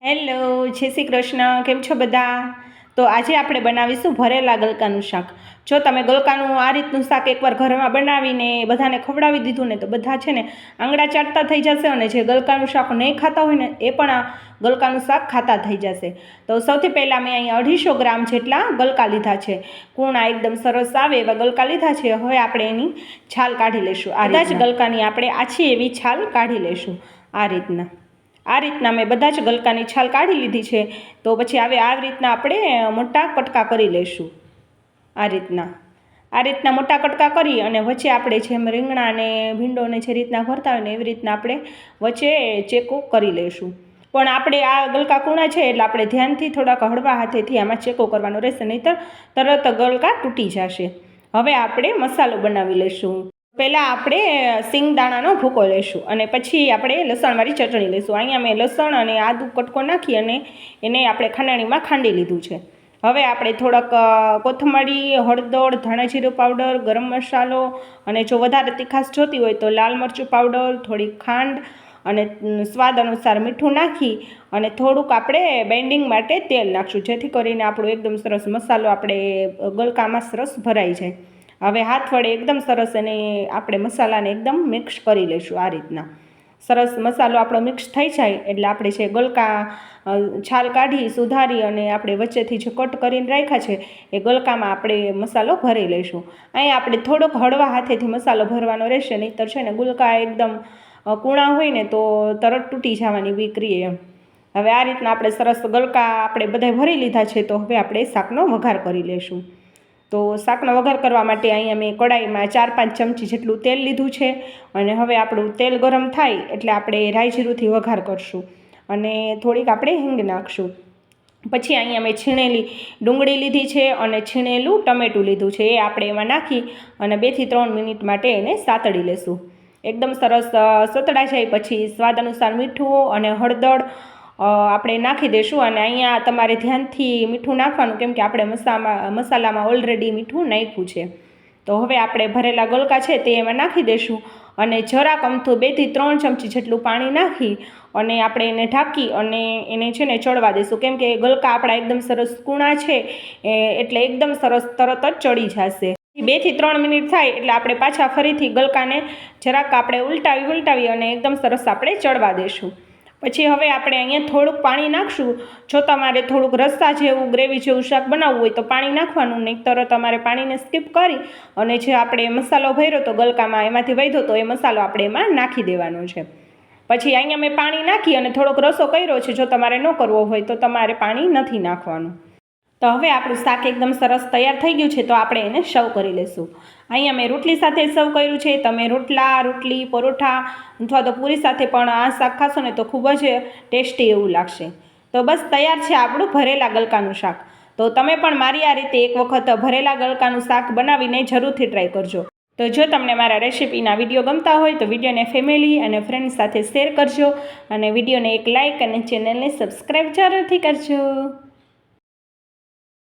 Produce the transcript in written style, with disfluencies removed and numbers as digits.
Hello, જય શ્રી કૃષ્ણ. કેમ છો બધા? તો આજે આપણે બનાવીશું ભરેલા ગલકાનું શાક. જો તમે ગલકાનું આ રીતનું શાક એકવાર ઘરમાં બનાવીને બધાને ખવડાવી દીધું ને તો બધા છે ને આંગળા ચાટતા થઈ જશે, અને જે ગલકાનું શાક નહીં ખાતા હોય ને એ પણ આ ગલકાનું શાક ખાતા થઈ જશે. તો સૌથી પહેલાં મેં અહીંયા 250 ગ્રામ જેટલા ગલકા લીધા છે. કૂણા એકદમ સરસ આવે એવા ગલકા લીધા છે. હવે આપણે એની છાલ કાઢી લઈશું. આ બધા જ ગલકાની આપણે આછી એવી છાલ કાઢી લઈશું. આ રીતના મેં બધા જ ગલકાની છાલ કાઢી લીધી છે. તો પછી આવી રીતના આપણે મોટા કટકા કરી લઈશું. આ રીતના મોટા કટકા કરી અને વચ્ચે આપણે જેમ રીંગણા અને ભીંડોને જે રીતના ભરતા હોય ને એવી રીતના આપણે વચ્ચે ચેકો કરી લઈશું. પણ આપણે આ ગલકા કૂણા છે એટલે આપણે ધ્યાનથી થોડાક હળવા હાથેથી આમાં ચેકો કરવાનો રહેશે, નહીંતર તરત ગલકા તૂટી જશે. હવે આપણે મસાલો બનાવી લઈશું. પહેલાં આપણે સિંગદાણાનો ભૂકો લઈશું અને પછી આપણે લસણવાળી ચટણી લઈશું. અહીંયા મેં લસણ અને આદું કટકો નાખી અને એને આપણે ખાંડણીમાં ખાંડી લીધું છે. હવે આપણે થોડાક કોથમરી, હળદર, ધાણા જીરું પાવડર, ગરમ મસાલો અને જો વધારે તીખાશ જોતી હોય તો લાલ મરચું પાવડર, થોડીક ખાંડ અને સ્વાદ અનુસાર મીઠું નાખી અને થોડુંક આપણે બાઇન્ડિંગ માટે તેલ નાખશું, જેથી કરીને આપણો એકદમ સરસ મસાલો આપણે ગલકામાં સરસ ભરાઈ જાય. હવે હાથ વડે એકદમ સરસ એને આપણે મસાલાને એકદમ મિક્સ કરી લઈશું. આ રીતના સરસ મસાલો આપણો મિક્સ થઈ જાય એટલે આપણે જે ગલકા છાલ કાઢી સુધારી અને આપણે વચ્ચેથી જે કટ કરીને રાખ્યા છે એ ગલકામાં આપણે મસાલો ભરી લઈશું. અહીંયા આપણે થોડોક હળવા હાથેથી મસાલો ભરવાનો રહેશે, નહીંતર છે ને ગલકા એકદમ કૂણા હોય ને તો તરત તૂટી જવાની બીક રહે એમ. હવે આ રીતના આપણે સરસ ગલકા આપણે બધા ભરી લીધા છે. તો હવે આપણે શાકનો વઘાર કરી લઈશું. તો શાકનો વઘાર કરવા માટે અહીંયા મેં કડાઈમાં 4-5 ચમચી જેટલું તેલ લીધું છે અને હવે આપણું તેલ ગરમ થાય એટલે આપણે રાઈ જીરુંથી વઘાર કરશું અને થોડીક આપણે હિંગ નાખશું. પછી અહીંયા મેં છીણેલી ડુંગળી લીધી છે અને છીણેલું ટમેટું લીધું છે. એ આપણે એમાં નાખી અને 2 થી 3 મિનિટ માટે એને સાતળી લેશું. એકદમ સરસ સતળાઈ જાય પછી સ્વાદ અનુસાર મીઠું અને હળદર આપણે નાખી દઈશું. અને અહીંયા તમારે ધ્યાનથી મીઠું નાખવાનું, કેમ કે આપણે મસાલામાં ઓલરેડી મીઠું નાખ્યું છે. તો હવે આપણે ભરેલા ગલકા છે તે એમાં નાખી દઈશું અને જરાક અમથું 2 થી 3 ચમચી જેટલું પાણી નાખી અને આપણે એને ઢાંકી અને એને છે ને ચડવા દઈશું, કેમ કે ગલકા આપણા એકદમ સરસ કૂણા છે એટલે એકદમ સરસ તરત જ ચડી જશે. 2 થી 3 મિનિટ થાય એટલે આપણે પાછા ફરીથી ગલકાને જરાક આપણે ઉલટાવી અને એકદમ સરસ આપણે ચડવા દઈશું. પછી હવે આપણે અહીંયા થોડુંક પાણી નાખશું. જો તમારે થોડુંક રસ્સા જેવું ગ્રેવી જેવું શાક બનાવવું હોય તો પાણી નાખવાનું, નહીંતર તમારે પાણીને સ્કીપ કરી અને જે આપણે મસાલો ભર્યો તો ગલકામાં એમાંથી વધ્યો તો એ મસાલો આપણે એમાં નાખી દેવાનો છે. પછી અહીંયા મેં પાણી નાખી અને થોડોક રસો કર્યો છે. જો તમારે ન કરવો હોય તો તમારે પાણી નથી નાખવાનું. તો હવે આપણું શાક એકદમ સરસ તૈયાર થઈ ગયું છે. તો આપણે એને સર્વ કરી લઈશું. અહીંયા મેં રોટલી સાથે સર્વ કર્યું છે. તમે રોટલા, રોટલી, પરોઠા અથવા તો પૂરી સાથે પણ આ શાક ખાશો ને તો ખૂબ જ ટેસ્ટી એવું લાગશે. તો બસ તૈયાર છે આપણું ભરેલા ગલકાનું શાક. તો તમે પણ મારી આ રીતે એક વખત ભરેલા ગલકાનું શાક બનાવીને જરૂરથી ટ્રાય કરજો. તો જો તમને મારા રેસિપીના વિડીયો ગમતા હોય તો વિડીયોને ફેમિલી અને ફ્રેન્ડ્સ સાથે શેર કરજો અને વિડીયોને એક લાઇક અને ચેનલને સબસ્ક્રાઈબ જરૂરથી કરજો.